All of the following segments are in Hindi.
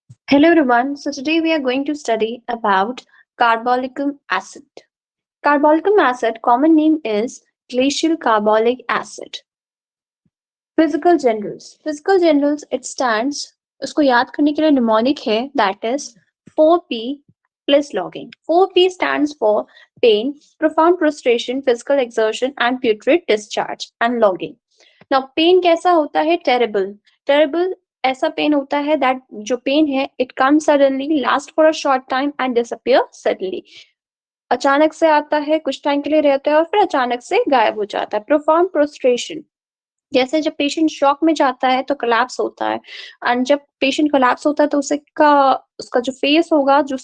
Hello everyone. So today we are going to study about carbolic acid. Carbolic acid common name is glacial carbolic acid. Physical generals. Physical generals it stands उसको याद करने के लिए mnemonic है that is 4P plus logging. 4P stands for pain, profound prostration, physical exertion and putrid discharge and logging. Now pain कैसा होता है? Terrible. Terrible ऐसा पेन होता है दैट जो पेन है it come suddenly last for a short time and disappear suddenly. अचानक से आता है, कुछ टाइम के लिए रहता है और फिर अचानक से गायब हो जाता है. प्रोफाउंड प्रोस्ट्रेशन, जैसे जब पेशेंट शॉक में जाता है तो कोलैप्स होता है एंड जब पेशेंट कोलैप्स होता है तो उसका जो फेस होगा, जो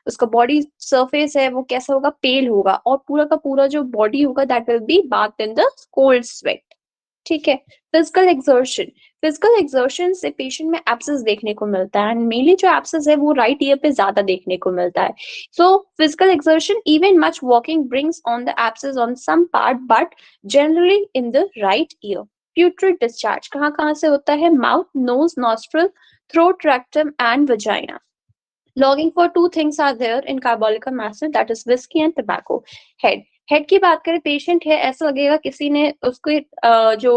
उसका बॉडी सरफेस है वो कैसा होगा? पेल होगा और पूरा का पूरा जो बॉडी होगा that will be bath in the cold sweat. ठीक है. Physical exertion. फिजिकल एक्सर्शन से पेशेंट में एब्सेस देखने को मिलता है एंड मेनली जो एब्सेस है वो राइट ईयर पे ज्यादा देखने को मिलता है. So physical exertion even much walking brings on the abscess on some part but generally in the right ear. Putrid discharge कहाँ से होता है? Mouth, nose, nostril, throat, rectum and vagina. Logging for two things are there in carbolic acid, that is whiskey and tobacco. Head की बात करें, पेशेंट है, ऐसा लगेगा किसी ने उसको जो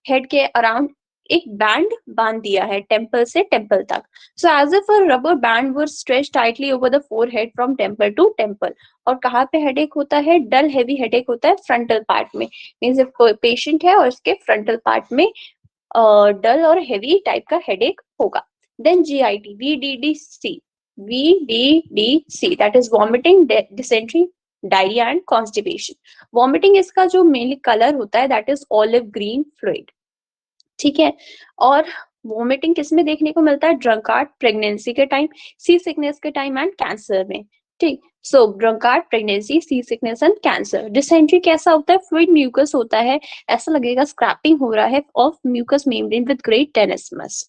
हेड के अराउंड एक बैंड बांध दिया है टेम्पल से टेम्पल तक. So as if a rubber band were stretch tightly over the forehead from temple to temple. और कहाँ पे हेडेक होता है? डल हेवी हेडेक होता है फ्रंटल पार्ट में. मीन्स कोई पेशेंट है और उसके फ्रंटल पार्ट में डल और हेवी टाइप का हेडेक होगा. Then GIT, VDDC, that is vomiting, dysentery, diarrhoea and constipation. Vomiting इसका जो मेनली कलर होता है that is olive green fluid. ठीक है. और वॉमिटिंग किस में देखने को मिलता है? ड्रंकार्ड, प्रेगनेंसी के टाइम, सी सिकनेस के टाइम एंड कैंसर में. ठीक. So drunkard, pregnancy, sea sickness and cancer. Dysentery कैसा होता है? फ्लूइड म्यूकस होता है, ऐसा लगेगा स्क्रैपिंग हो रहा है of mucous membrane with great tenesmus.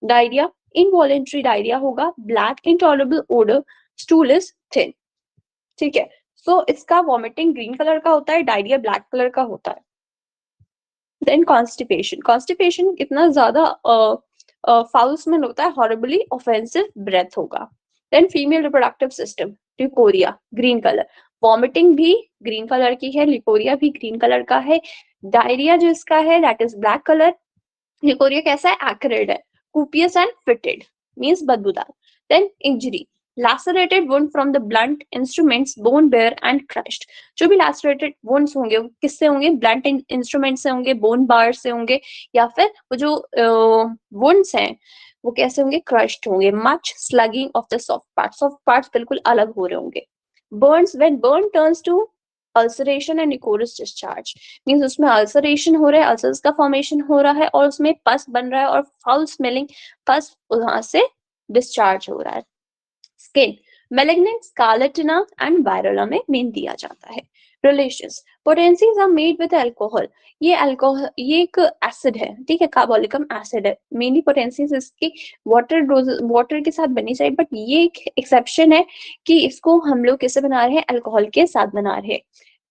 Diarrhoea, involuntary diarrhoea होगा, black intolerable odour, stool is thin. ठीक है. सो इसका वॉमिटिंग ग्रीन कलर का होता है, डायरिया ब्लैक कलर का होता है. Then constipation. कॉन्स्टिपेशन इतना ज्यादा फाउल स्मेल होता है, हॉरिबली ऑफेंसिव ब्रेथ होगा. Then female reproductive system, leucorrhoea green colour. Vomiting भी ग्रीन कलर की है, लिकोरिया भी ग्रीन कलर का है. डायरिया जो इसका है that is black colour. Leucorrhoea कैसा है? एक्रिड है, copious and fitted, means बदबूदार. Then injury, lacerated wound from the blunt instruments, bone bare and crushed. जो भी lacerated wounds होंगे वो किससे होंगे? blunt instruments से होंगे, bone bar से होंगे, या फिर वो जो wounds हैं वो कैसे होंगे? crushed होंगे. much slugging of the soft parts बिल्कुल अलग हो रहे होंगे. burns, when burn turns to ulceration and necrosis discharge, means उसमें अल्सरेशन हो रहा है, अल्सर्स का फॉर्मेशन हो रहा है और उसमें पस बन रहा है और फाउल स्मेलिंग पस वहां से डिस्चार्ज हो रहा है. Skin, malignant, scarlatina and variola में मेन दिया जाता है. Relations, potencies are made with alcohol. ये अल्कोहल ये एक एसिड है, ठीक है, कार्बोलिकम एसिड है. मेनली पोटेंसीज इसकी वाटर के साथ बनी चाहिए, बट ये एक एक्सेप्शन है कि इसको हम लोग किससे बना रहे हैं? अल्कोहल के साथ बना रहे हैं.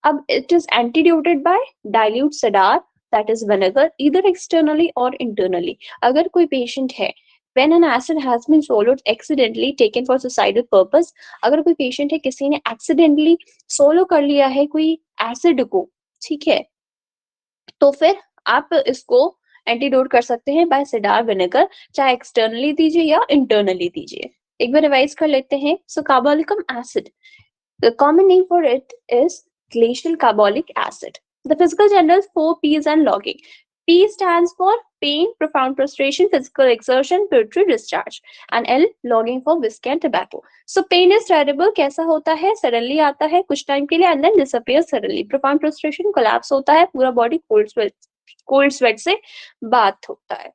अब it is antidoted by dilute cider, that is vinegar, इधर एक्सटर्नली और इंटरनली. अगर कोई पेशेंट है when an acid has been swallowed accidentally taken for suicidal purpose, अगर कोई पेशेंट है किसी ने एक्सीडेंटली सोलो कर लिया है कोई एसिड को, ठीक है, तो फिर आप इसको एंटीडोट कर सकते हैं बाय सिडार विनेगर, चाहे एक्सटर्नली दीजिए या इंटरनली दीजिए. एक बार रिवाइज कर लेते हैं. सो कार्बोलिकम acid, the common name for it is glacial carbolic acid. The physical generals 4P's and logging. P stands for pain, profound prostration, physical exertion, pituitary discharge, and L logging for whiskey and tobacco. So pain is terrible. कैसा होता है? Suddenly आता है कुछ टाइम के लिए and then disappears suddenly. Profound prostration, collapse होता है, पूरा body cold sweat से बात होता है.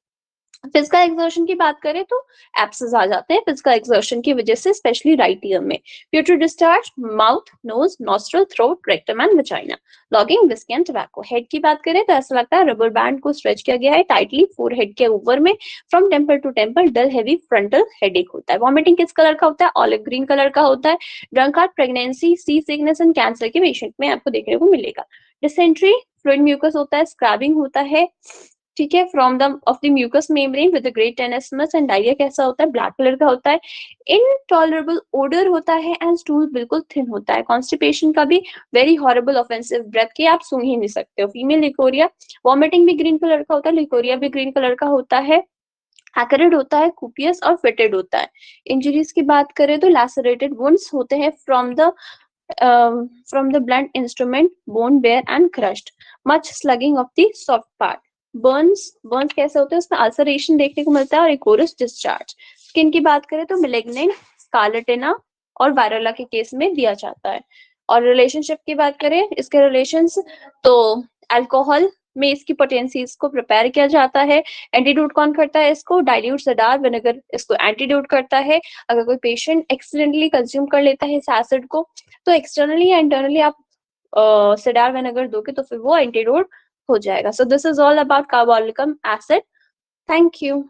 फिजिकल एक्सर्शन की बात करें तो एब्सेस आ जाते हैं फिजिकल एक्सर्शन की वजह से, स्पेशली राइट ईयर में. Putrid discharge, mouth, nose, nostril, throat, rectum and vagina. Logging, whisky and tobacco. Head की बात करें तो ऐसा लगता है रबर बैंड को स्ट्रेच किया गया है टाइटली फोरहेड के ऊपर में. From temple to temple dull heavy frontal headache होता है. वॉमिटिंग किस कलर का होता है? ऑलिव ग्रीन कलर का होता है. Drunkard, pregnancy, sea sickness and cancer के पेशेंट में आपको देखने को मिलेगा. डिसेंट्री, फ्लूइड म्यूकस होता है, स्क्रैबिंग होता है, ठीक है, from the of the mucous membrane with great tenesmus. And diarrhoea कैसा होता है, ब्लैक कलर का होता है, इनटॉलरेबल ओडर होता है एंड स्टूल बिल्कुल थिन होता है। कॉन्स्टिपेशन का भी वेरी हॉरिबल ऑफेंसिव ब्रेथ की आप सूंघ ही नहीं सकते हो। फीमेल लिकोरिया, वॉमिटिंग भी ग्रीन कलर का होता है, लिकोरिया भी ग्रीन कलर का होता है, एक्रिड होता है, कुपियस और फिटेड होता है। इंजरीज की बात करें तो लैसरेटेड वुंड्स होते हैं from the blunt instrument, bone bare and crushed, much slugging of the soft part. Burns कैसे होते हैं, उसमें अल्सरेशन देखने को मिलता है और इकोरस डिस्चार्ज। स्किन की बात करें तो मेलिग्नेंट, स्कारलेटिना और वायरला के केस में दिया जाता है। और रिलेशनशिप की बात करें, इसके रिलेशंस तो अल्कोहल में इसकी पोटेंसीज को प्रिपेयर किया जाता है। एंटीडोट कौन करता है इसको, डाइल्यूट सेडार विनेगर इसको एंटीडोट करता है। अगर कोई पेशेंट एक्सीडेंटली कंज्यूम कर लेता है इस एसिड को, तो एक्सटर्नली या इंटरनली आप सेडार विनेगर दोगे तो फिर वो एंटीडोट हो जाएगा। So this is all about carbolicum acid. Thank you.